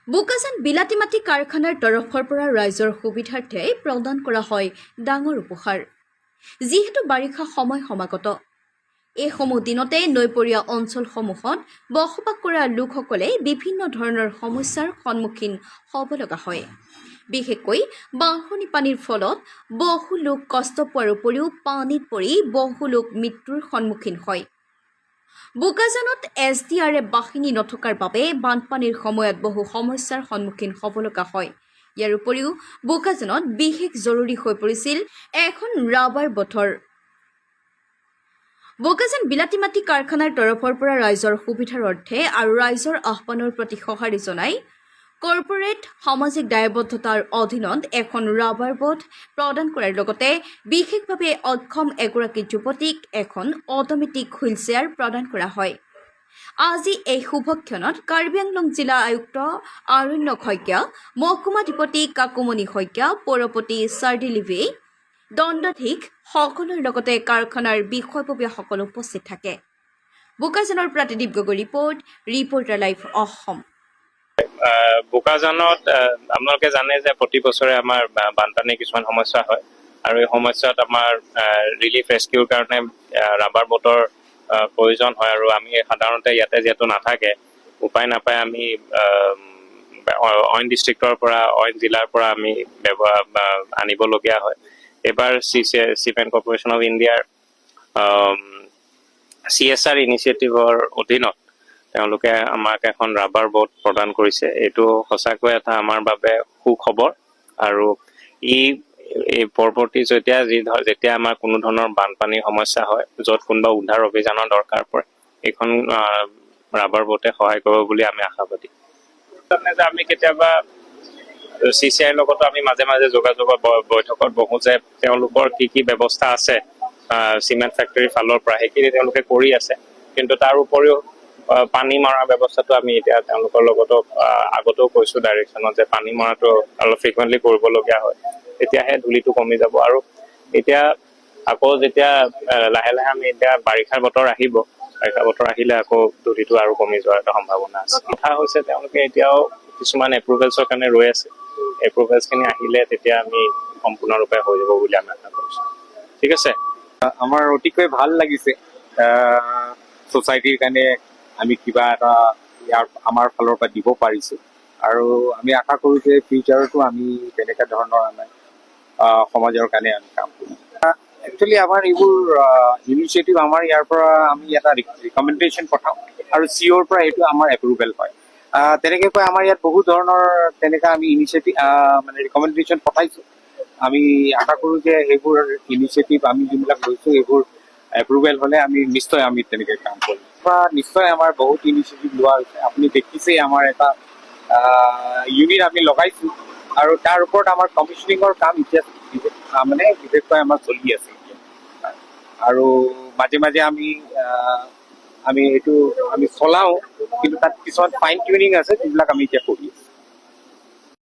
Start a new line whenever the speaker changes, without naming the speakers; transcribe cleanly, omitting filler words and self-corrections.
বোকাজান বিলাতী মাটি কাৰখানাৰ তৰফৰ পৰা ৰাইজৰ সুবিধাৰ্থে প্ৰদান কৰা হয় ডাঙৰ উপহাৰ। যিহেতু বাৰিষা সময় সমাগত, এইসমূহ দিনতে নৈপৰীয়া অঞ্চলসমূহত বসবাস কৰা লোকসকলে বিভিন্ন ধৰণৰ সমস্যাৰ সন্মুখীন হ'ব লগা হয়। বিশেষকৈ বাঢ়নি পানীৰ ফলত বহু লোক কষ্ট পোৱাৰ উপৰিও পানীত পৰি বহু লোক মৃত্যুৰ সন্মুখীন হয়। বোকাজানত SDRF বাহিনী নথকাৰ বাবে বানপানীৰ সময়ত বহু সমস্যাৰ সন্মুখীন হ'ব লগা হয়। ইয়াৰ উপৰিও বোকাজানত বিশেষ জৰুৰী হৈ পৰিছিল এখন ৰাবাৰ বথৰ। বোকাজান বিলাতী মাটি কাৰখানাৰ তৰফৰ পৰা ৰাইজৰ সুবিধাৰ অৰ্থে আৰু ৰাইজৰ আহ্বানৰ প্ৰতি সঁহাৰি জনাই কৰ্পোৰেট সামাজিক দায়বদ্ধতাৰ অধীনত এখন ৰাবাৰ বথ প্ৰদান কৰাৰ লগতে বিশেষভাৱে অক্ষম এগৰাকী যুৱতীক এখন অট'মেটিক হুইল চেয়াৰ প্ৰদান কৰা হয়। আজি এই শুভক্ষণত কাৰ্বি আংলং জিলা আয়ুক্ত আৰণ্যক শইকীয়া, মহকুমাধিপতি কাকুমণি শইকীয়া, পৌৰপতি চাৰ্ডিলিভি, দণ্ডাধীশ সকলৰ লগতে কাৰখানাৰ বিষয়ববীয়াসকল উপস্থিত থাকে। বোকাজানৰ পৰা ত্ৰিদীপ গগৈ ৰিপৰ্টাৰ লাইভ অসম।
বোকাজানত আপোনালোকে জানে যে প্ৰতি বছৰে আমাৰ বানপানীৰ কিছুমান সমস্যা হয় আৰু এই সমস্যাত আমাৰ ৰিলিফ ৰেস্কিউৰ কাৰণে ৰাবাৰ বটৰ প্ৰয়োজন হয় আৰু আমি সাধাৰণতে ইয়াতে যিহেতু নাথাকে, উপায় নাপায় আমি অইন ডিষ্ট্ৰিক্টৰ পৰা অইন জিলাৰ পৰা আমি আনিবলগীয়া হয়। এইবাৰ চিমেণ্ট কৰ্পোৰেশ্যন অফ ইণ্ডিয়াৰ CSR ইনিচিয়েটিভৰ অধীনত তেওঁলোকে আমাক এখন ৰাবাৰ বট প্ৰদান কৰিছে। এইটো সঁচাকৈ এটা আমাৰ বাবে সুখবৰ আৰু এই পৰৱৰ্তী যেতিয়া আমাৰ কোনো ধৰণৰ বানপানীৰ সমস্যা হয়, য'ত কোনোবা উদ্ধাৰ অভিযানৰ দৰকাৰ পৰে, এইখন ৰাবাৰ বটে সহায় কৰিব বুলি আমি আশাবাদী। আমি কেতিয়াবা CCIৰ লগতো আমি মাজে মাজে যোগাযোগৰ বৈঠকত বহো যে তেওঁলোকৰ কি ব্যৱস্থা আছে চিমেণ্ট ফেক্টৰীৰ ফালৰ পৰা, সেইখিনি তেওঁলোকে কৰি আছে। কিন্তু তাৰ উপৰিও পানী মৰাৰ ব্যৱস্থাটো আমি এতিয়া তেওঁলোকৰ লগতো আগতেও কৈছো ডাইৰেকশ্যনত যে পানী মৰাটো অলপ ফ্ৰিকুৱেণ্টলি কৰিবলগীয়া হয়, তেতিয়াহে ধূলিটো কমি যাব। আৰু এতিয়া আকৌ যেতিয়া লাহে লাহে আমি এতিয়া বাৰিষাৰ বতৰ আহিলে আকৌ ধূলিটো আৰু কমি যোৱাৰ এটা সম্ভাৱনা আছে। কথা হৈছে তেওঁলোকে এতিয়াও কিছুমান এপ্ৰুভেলছৰ কাৰণে ৰৈ আছে। এপ্ৰুভেলছখিনি আহিলে তেতিয়া আমি সম্পূৰ্ণৰূপে হৈ যাব বুলি আমি আশা কৰিছো। ঠিক আছে,
আমাৰ অতিকৈ ভাল লাগিছে ছ'চাইটিৰ কাৰণে আমি কিবা এটা আমাৰ ফালৰ পৰা দিব পাৰিছোঁ আৰু আমি আশা কৰোঁ যে ফিউচাৰতো আমি তেনেকুৱা ধৰণৰ আমাৰ সমাজৰ কাৰণে আমি কাম কৰিম। একচুৱেলি আমাৰ এইবোৰ ইনিচিয়েটিভ আমাৰ ইয়াৰ পৰা আমি এটা ৰিকমেণ্ডেশ্যন পঠাওঁ আৰু COৰ পৰা সেইটো আমাৰ এপ্ৰুভেল হয়। তেনেকৈ কৈ আমাৰ ইয়াত বহুত ধৰণৰ তেনেকুৱা আমি ইনিচিয়েটিভ মানে ৰিকমেণ্ডেশ্যন পঠাইছোঁ। আমি আশা কৰোঁ যে সেইবোৰ ইনিচিয়েটিভ আমি যোনবিলাক লৈছোঁ এইবোৰ এপ্ৰুভেল হ'লে আমি নিশ্চয় তেনেকৈ কাম কৰিম। নিশ্চয় আমাৰ বহুত ইনিচিয়েটিভ লোৱা হৈছে। আপুনি দেখিছেই আমাৰ এটা ইউনিট আমি লগাইছোঁ আৰু তাৰ ওপৰত আমাৰ কমিশ্যনিঙৰ কাম এতিয়া মানে বিশেষকৈ আমাৰ চলি আছে আৰু মাজে মাজে আমি এইটো আমি চলাওঁ, কিন্তু তাত কিছুমান ফাইন টিউনিং আছে যিবিলাক আমি এতিয়া কৰি আছোঁ।